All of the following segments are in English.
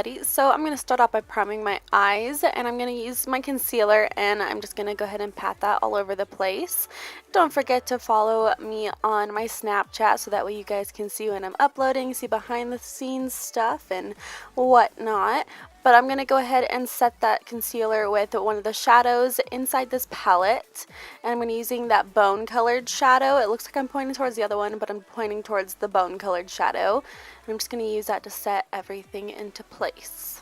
everybody. So I'm going to start off by priming my eyes, and I'm going to use my concealer, and I'm just going to go ahead and pat that all over the place. Don't forget to follow me on my Snapchat so that way you guys can see when I'm uploading, see behind the scenes stuff and whatnot. But I'm going to go ahead and set that concealer with one of the shadows inside this palette. And I'm going to be using that bone colored shadow. It looks like I'm pointing towards the other one, but I'm pointing towards the bone colored shadow. And I'm just going to use that to set everything into place.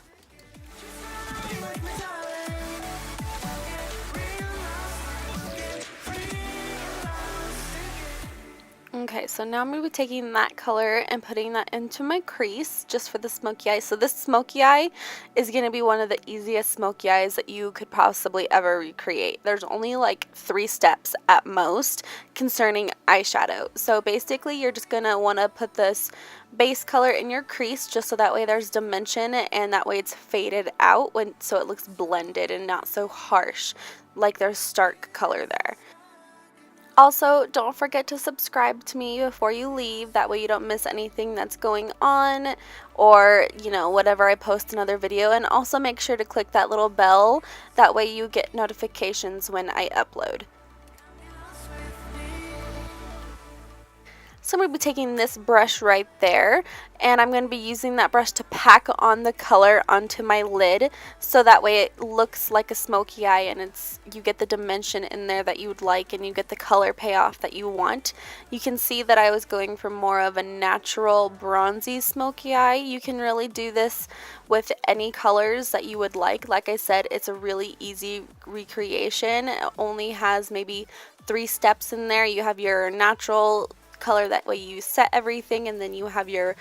Okay, so now I'm going to be taking that color and putting that into my crease just for the smoky eye. So this smoky eye is going to be one of the easiest smoky eyes that you could possibly ever recreate. There's only like 3 steps at most concerning eyeshadow. So basically you're just going to want to put this base color in your crease just so that way there's dimension and that way it's faded out so it looks blended and not so harsh like there's stark color there. Also, don't forget to subscribe to me before you leave. That way you don't miss anything that's going on or, you know, whatever I post another video. And also make sure to click that little bell. That way you get notifications when I upload. So I'm going to be taking this brush right there, and I'm going to be using that brush to pack on the color onto my lid so that way it looks like a smoky eye and you get the dimension in there that you would like and you get the color payoff that you want. You can see that I was going for more of a natural bronzy smoky eye. You can really do this with any colors that you would like. Like I said, it's a really easy recreation. It only has maybe 3 steps in there. You have your natural color, that way you set everything, and then you have your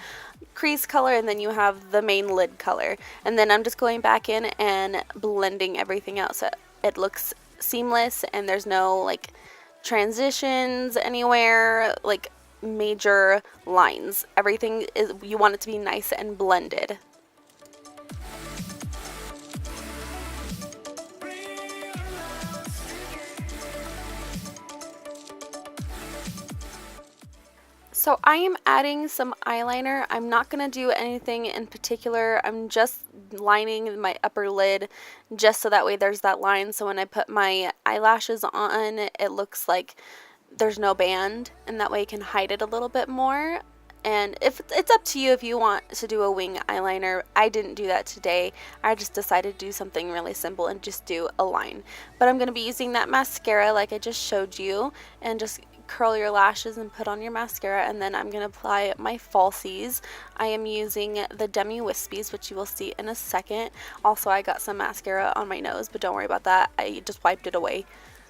crease color, and then you have the main lid color, and then I'm just going back in and blending everything out so it looks seamless and there's no like transitions anywhere, like major lines. Everything is, you want it to be nice and blended. So I am adding some eyeliner. I'm not going to do anything in particular. I'm just lining my upper lid just so that way there's that line. So when I put my eyelashes on, it looks like there's no band, and that way you can hide it a little bit more. And if it's up to you if you want to do a wing eyeliner. I didn't do that today. I just decided to do something really simple and just do a line. But I'm going to be using that mascara like I just showed you, and just curl your lashes and put on your mascara, and then I'm going to apply my falsies. I am using the Demi Wispies, which you will see in a second. Also, I got some mascara on my nose, but don't worry about that. I just wiped it away.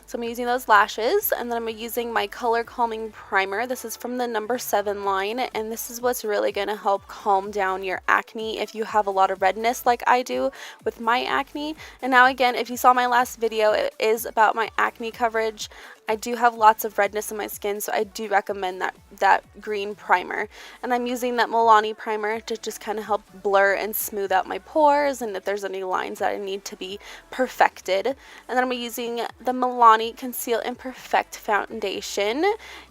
So I'm using those lashes, and then I'm using my Color Calming Primer. This is from the number 7 line, and this is what's really going to help calm down your acne if you have a lot of redness like I do with my acne. And now again, if you saw my last video, it is about my acne coverage. I do have lots of redness in my skin, so I do recommend that green primer. And I'm using that Miliani primer to just kind of help blur and smooth out my pores, and if there's any lines that I need to be perfected. And then I'm using the Milani Conceal and Perfect foundation.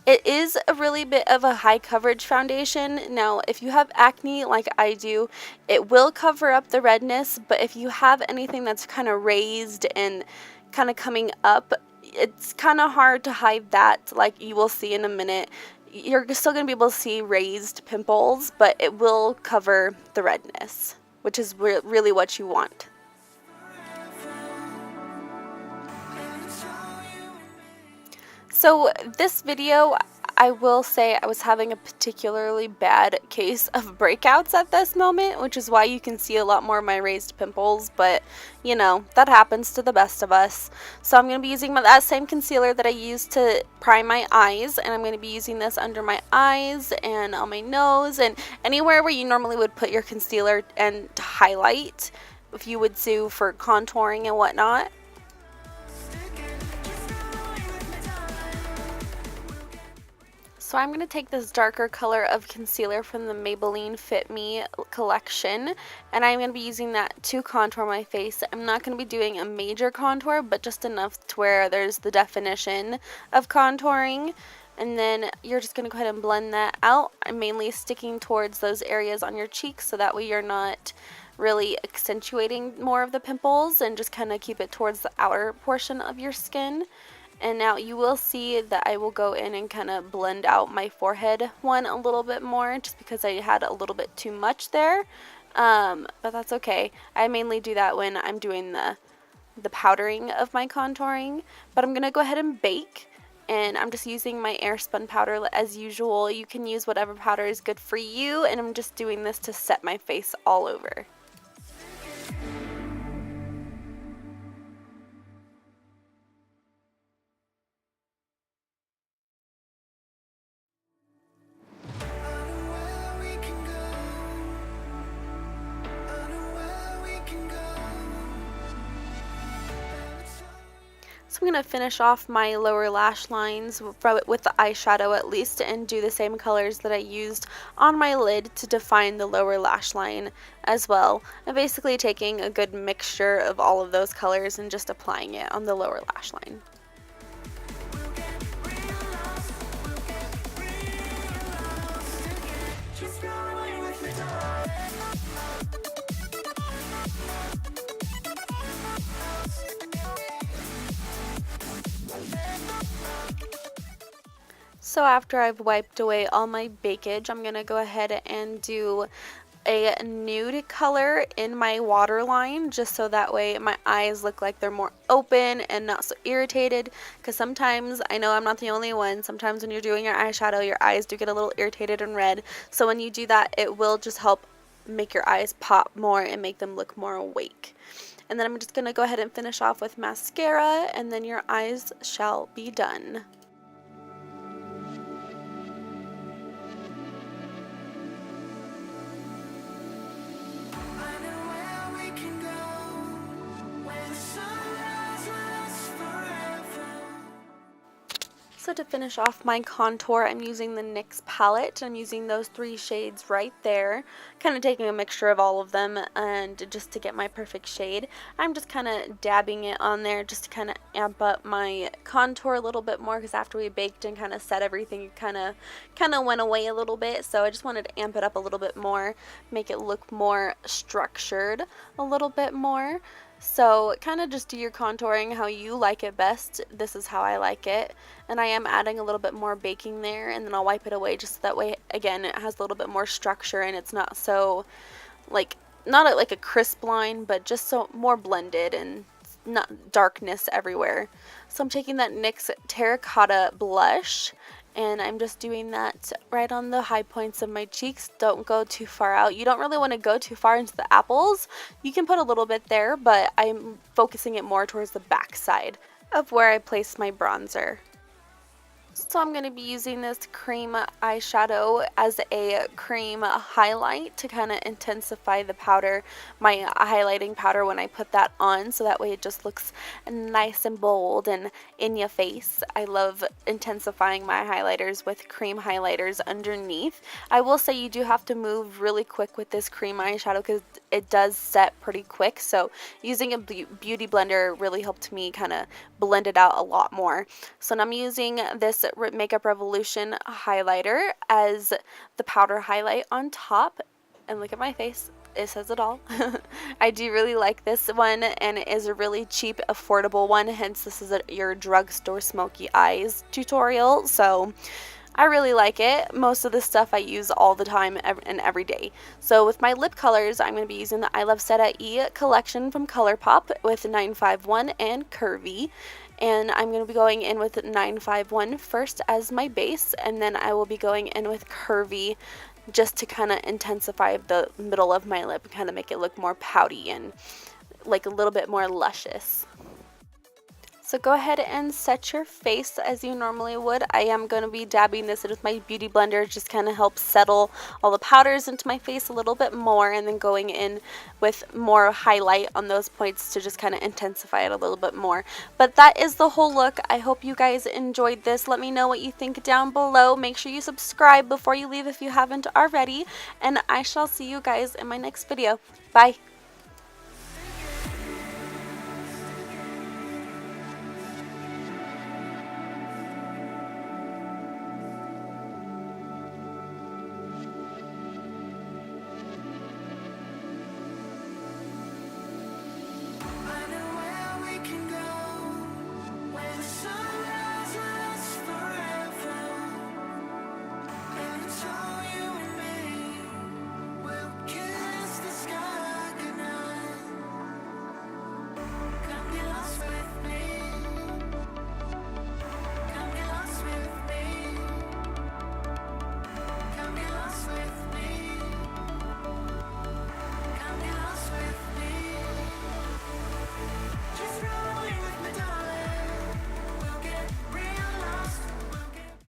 It is a really bit of a high coverage foundation. Now, if you have acne like I do, it will cover up the redness, but if you have anything that's kind of raised and kind of coming up, it's kind of hard to hide that. Like you will see in a minute, you're still going to be able to see raised pimples, but it will cover the redness, which is really what you want. So this video, I will say I was having a particularly bad case of breakouts at this moment, which is why you can see a lot more of my raised pimples, but you know, that happens to the best of us. So I'm going to be using that same concealer that I used to prime my eyes, and I'm going to be using this under my eyes and on my nose and anywhere where you normally would put your concealer and to highlight if you would do for contouring and whatnot. So I'm going to take this darker color of concealer from the Maybelline Fit Me collection, and I'm going to be using that to contour my face. I'm not going to be doing a major contour, but just enough to where there's the definition of contouring. And then you're just going to go ahead and blend that out. I'm mainly sticking towards those areas on your cheeks so that way you're not really accentuating more of the pimples and just kind of keep it towards the outer portion of your skin. And now you will see that I will go in and kind of blend out my forehead one a little bit more, just because I had a little bit too much there. But that's okay. I mainly do that when I'm doing the powdering of my contouring. But I'm going to go ahead and bake. And I'm just using my Airspun powder as usual. You can use whatever powder is good for you. And I'm just doing this to set my face all over. So I'm going to finish off my lower lash lines with the eyeshadow at least, and do the same colors that I used on my lid to define the lower lash line as well. I'm basically taking a good mixture of all of those colors and just applying it on the lower lash line. So after I've wiped away all my bakeage, I'm going to go ahead and do a nude color in my waterline, just so that way my eyes look like they're more open and not so irritated, because sometimes, I know I'm not the only one, sometimes when you're doing your eyeshadow, your eyes do get a little irritated and red. So when you do that, it will just help make your eyes pop more and make them look more awake. And then I'm just going to go ahead and finish off with mascara, and then your eyes shall be done. So to finish off my contour, I'm using the NYX palette. I'm using those 3 shades right there, kind of taking a mixture of all of them, and just to get my perfect shade, I'm just kind of dabbing it on there just to kind of amp up my contour a little bit more, because after we baked and kind of set everything, it kind of went away a little bit. So I just wanted to amp it up a little bit more, make it look more structured a little bit more. So kind of just do your contouring how you like it best. This is how I like it. And I am adding a little bit more baking there, and then I'll wipe it away just so that way, again, it has a little bit more structure and it's not so, like, not like a crisp line, but just so more blended and not darkness everywhere. So I'm taking that NYX Terracotta blush, and I'm just doing that right on the high points of my cheeks. Don't go too far out. You don't really want to go too far into the apples. You can put a little bit there, but I'm focusing it more towards the back side of where I placed my bronzer. So I'm going to be using this cream eyeshadow as a cream highlight to kind of intensify the powder, my highlighting powder, when I put that on, so that way it just looks nice and bold and in your face. I love intensifying my highlighters with cream highlighters underneath. I will say you do have to move really quick with this cream eyeshadow because it does set pretty quick, so using a beauty blender really helped me kind of blend it out a lot more. So now I'm using this Makeup Revolution highlighter as the powder highlight on top, and look at my face, it says it all. I do really like this one, and it is a really cheap, affordable one, hence this is your drugstore smoky eyes tutorial. So I really like it. Most of this stuff I use all the time and every day. So with my lip colors, I'm going to be using the ILUVSARAHI collection from ColourPop with 951 and CURVII. And I'm going to be going in with 951 first as my base, and then I will be going in with CURVII just to kind of intensify the middle of my lip and kind of make it look more pouty and like a little bit more luscious. So go ahead and set your face as you normally would. I am going to be dabbing this in with my beauty blender, just kind of help settle all the powders into my face a little bit more, and then going in with more highlight on those points to just kind of intensify it a little bit more. But that is the whole look. I hope you guys enjoyed this. Let me know what you think down below. Make sure you subscribe before you leave if you haven't already, and I shall see you guys in my next video. Bye!